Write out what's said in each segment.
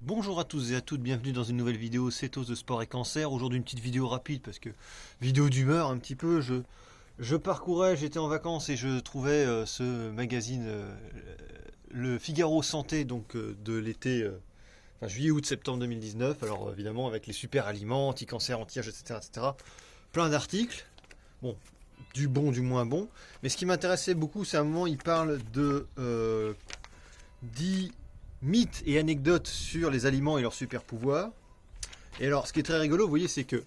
Bonjour à tous et à toutes, bienvenue dans une nouvelle vidéo Cétose de sport et cancer. Aujourd'hui une petite vidéo rapide parce que vidéo d'humeur un petit peu. Je parcourais, j'étais en vacances et je trouvais ce magazine, le Figaro Santé, donc de l'été, enfin juillet, août, septembre 2019. Alors évidemment avec les super aliments, anti-cancer, anti-âge, etc., etc. Plein d'articles. Bon, du bon, du moins bon. Mais ce qui m'intéressait beaucoup, c'est à un moment, il parle de 10 mythes et anecdotes sur les aliments et leurs super pouvoirs. Et alors, ce qui est très rigolo, vous voyez, c'est que,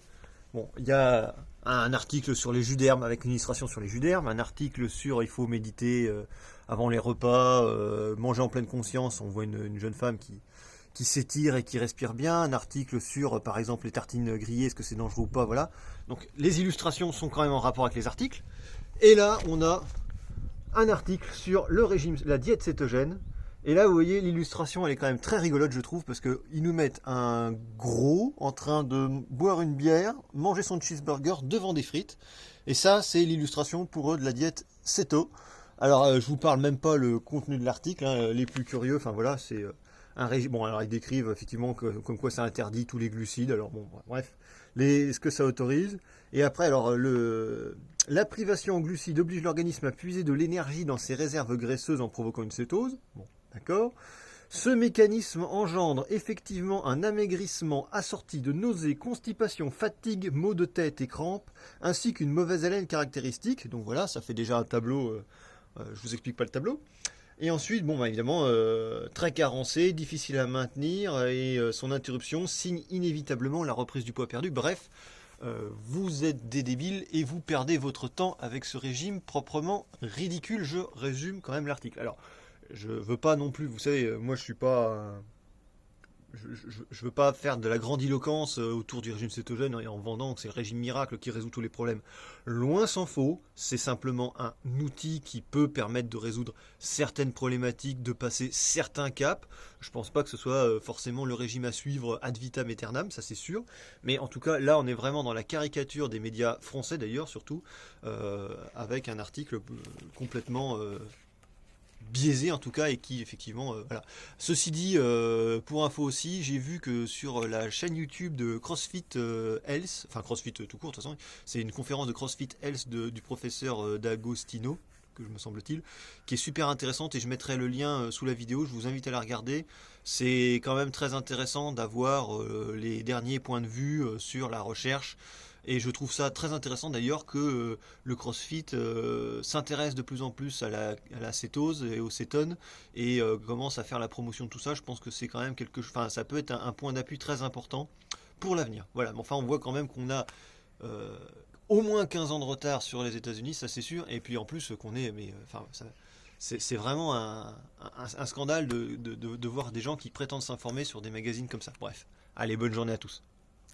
bon, il y a un article sur les jus d'herbe avec une illustration sur les jus d'herbe, un article sur il faut méditer avant les repas, manger en pleine conscience. On voit une jeune femme qui s'étire et qui respire bien, un article sur, par exemple, les tartines grillées, est-ce que c'est dangereux ou pas, voilà. Donc, les illustrations sont quand même en rapport avec les articles. Et là, on a un article sur le régime, la diète cétogène. Et là, vous voyez, l'illustration, elle est quand même très rigolote, je trouve, parce qu'ils nous mettent un gros en train de boire une bière, manger son cheeseburger devant des frites. Et ça, c'est l'illustration pour eux de la diète céto. Alors, je vous parle même pas le contenu de l'article, hein, les plus curieux, enfin voilà, c'est un régime. Bon, alors ils décrivent effectivement comme quoi ça interdit tous les glucides. Alors bon, bref, ce que ça autorise. Et après, alors la privation en glucides oblige l'organisme à puiser de l'énergie dans ses réserves graisseuses en provoquant une cétose. Bon, d'accord. Ce mécanisme engendre effectivement un amaigrissement assorti de nausées, constipation, fatigue, maux de tête et crampes, ainsi qu'une mauvaise haleine caractéristique. Donc voilà, ça fait déjà un tableau. Je vous explique pas le tableau. Et ensuite, bon, bah, évidemment, très carencé, difficile à maintenir, et son interruption signe inévitablement la reprise du poids perdu. Bref, vous êtes des débiles et vous perdez votre temps avec ce régime proprement ridicule. Je résume quand même l'article. Alors, je veux pas non plus, vous savez, moi je suis pas, je veux pas faire de la grandiloquence autour du régime cétogène et en vendant que c'est le régime miracle qui résout tous les problèmes. Loin s'en faut, c'est simplement un outil qui peut permettre de résoudre certaines problématiques, de passer certains caps. Je pense pas que ce soit forcément le régime à suivre ad vitam aeternam, ça c'est sûr. Mais en tout cas, là on est vraiment dans la caricature des médias français d'ailleurs, surtout, avec un article complètement biaisé en tout cas et qui effectivement voilà. Ceci dit, pour info aussi, j'ai vu que sur la chaîne YouTube de CrossFit Health, enfin CrossFit tout court de toute façon, c'est une conférence de CrossFit Health du professeur D'Agostino, que je me semble-t-il, qui est super intéressante et je mettrai le lien sous la vidéo, je vous invite à la regarder. C'est quand même très intéressant d'avoir les derniers points de vue sur la recherche. Et je trouve ça très intéressant d'ailleurs que le CrossFit s'intéresse de plus en plus à la cétose et aux cétones et commence à faire la promotion de tout ça. Je pense que c'est quand même quelque chose, enfin ça peut être un point d'appui très important pour l'avenir. Voilà, mais enfin on voit quand même qu'on a euh, au moins 15 ans de retard sur les États-Unis, ça c'est sûr, et puis en plus qu'on est, mais enfin c'est vraiment un scandale de voir des gens qui prétendent s'informer sur des magazines comme ça. Bref, allez, bonne journée à tous.